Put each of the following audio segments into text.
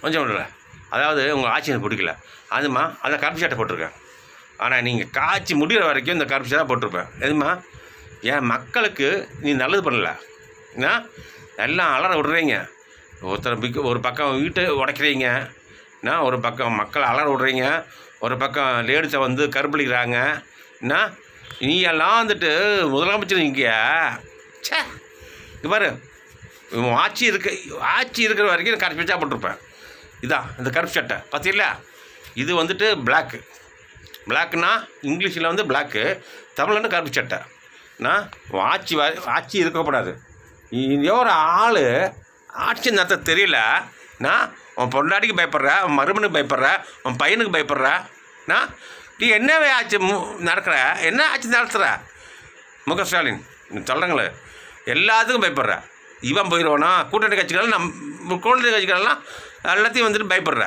கொஞ்சம் விடல. அதாவது உங்கள் ஆட்சி எனக்கு பிடிக்கல, அதுமா அதை கருப்பு சட்டை போட்டிருக்கேன். ஆனால் நீங்கள் காய்ச்சி முடிகிற வரைக்கும் இந்த கருப்பு சட்டை போட்டிருப்பேன். எதுமா என் மக்களுக்கு நீ நல்லது பண்ணல, ஏன்னா எல்லாம் அலற விடுறீங்க. ஒரு பக்கம் வீட்டை உடைக்கிறீங்க, என்ன ஒரு பக்கம் மக்களை அலற விடுறீங்க, ஒரு பக்கம் லேடிஸை வந்து கருப்பளிக்கிறாங்க. என்ன நீ எல்லாம் வந்துட்டு முதலமைச்சர் இங்கே சே இது பாரு, ஆட்சி இருக்கிற வரைக்கும் கருப்பு சட்டை போட்டிருப்பேன். இதான் இந்த கருப்பு சட்டை பார்த்தீங்களா? இது வந்துட்டு பிளாக்குன்னா இங்கிலீஷில் வந்து பிளாக்கு, தமிழ்ல கருப்பு சட்டை. நான் ஆட்சி இருக்கக்கூடாது. இதோ ஒரு ஆள் ஆட்சி நடத்த தெரியல, நான் உன் பொண்டாட்டிக்கு பயப்படுற, உன் மருமனுக்கு பயப்படுற, உன் பையனுக்கு பயப்படுற. நான் நீ என்ன ஆட்சி நடக்கிற, என்ன ஆட்சி நடத்துகிற? முக ஸ்டாலின் சொல்கிறாங்களே எல்லாத்துக்கும் பயப்படுற. இவன் போயிடுவானா, கூட்டணி கட்சிகள் கூட்டணி கட்சிகள்லாம் எல்லாத்தையும் வந்துட்டு பயப்படுற.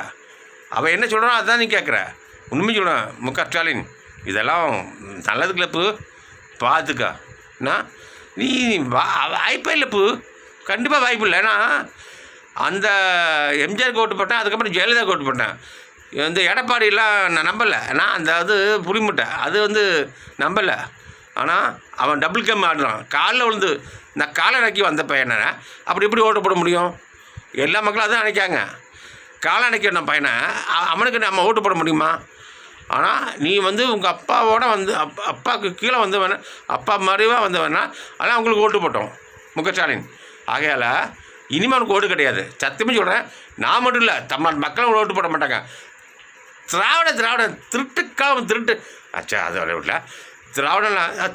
அவன் என்ன சொல்கிறான் அதுதான் நீ கேட்குற. உண்மை சொல்கிறேன் முக ஸ்டாலின், இதெல்லாம் நல்லது கிளப்பு பார்த்துக்கா. நான் நீ வாய்ப்பே இல்லைப்பு, கண்டிப்பாக வாய்ப்பு இல்லை. ஏன்னா அந்த எம்ஜிஆருக்கு ஓட்டு போட்டேன், அதுக்கப்புறம் ஜெயலலிதாவுக்கு ஓட்டு போட்டேன். இந்த எடப்பாடியெல்லாம் நான் நம்பலை. நான் அந்த புரிமுட்டேன், அது வந்து நம்பலை. ஆனால் அவன் டபுள் கேம் ஆடுறான். காலில் விழுந்து நான் காலை நக்கி வந்த பையனை அப்படி எப்படி ஓட்டு போட முடியும்? எல்லா மக்களும் அதான் நினைக்காங்க. காலை நக்கி வந்த பையனை அவனுக்கு நம்ம ஓட்டு போட முடியுமா? ஆனால் நீ வந்து உங்கள் அப்பாவோட வந்து அப்பாவுக்கு கீழே வந்து வேணா, அப்பா மாதிரிவா வந்து வேணா, ஆனால் அவங்களுக்கு ஓட்டு போட்டோம் முக ஸ்டாலின். ஆகையால் இனிமேல் அவனுக்கு ஓட்டு கிடையாது. சத்தியமாக சொல்கிறேன், நான் மட்டும் இல்லை, தமிழ்நாட்டு மக்களும் ஓட்டு போட மாட்டாங்க. திராவிட திருட்டுக்காக திருட்டு ஆச்சா, அது விளையாடல. திராவிட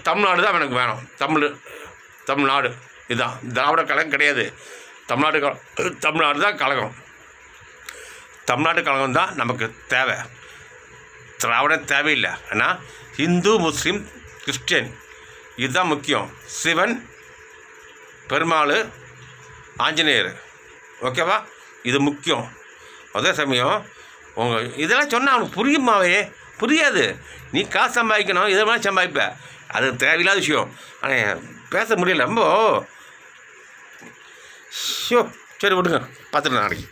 தமிழ்நாடு தான் எனக்கு வேணும். தமிழ்நாடு இதுதான் திராவிட கழகம் கிடையாது. தமிழ்நாடு தான் கழகம். தமிழ்நாட்டு கழகம் தான் நமக்கு தேவை. திராவிடம் தேவையில்லை. ஆனால் இந்து, முஸ்லீம், கிறிஸ்டியன் இதுதான் முக்கியம். சிவன், பெருமாள், ஆஞ்சநேயர், ஓகேவா? இது முக்கியம். அதே சமயம் இதெல்லாம் சொன்னால் அவனுக்கு புரியுமாவே? புரியாது. நீ காசு சம்பாதிக்கணும், இதை மாதிரி சம்பாதிப்ப, அது தேவையில்லாத விஷயம். ஆனால் பேச முடியல ரொம்ப. சரி விடுங்க, பார்த்துட்டு நாளைக்கு.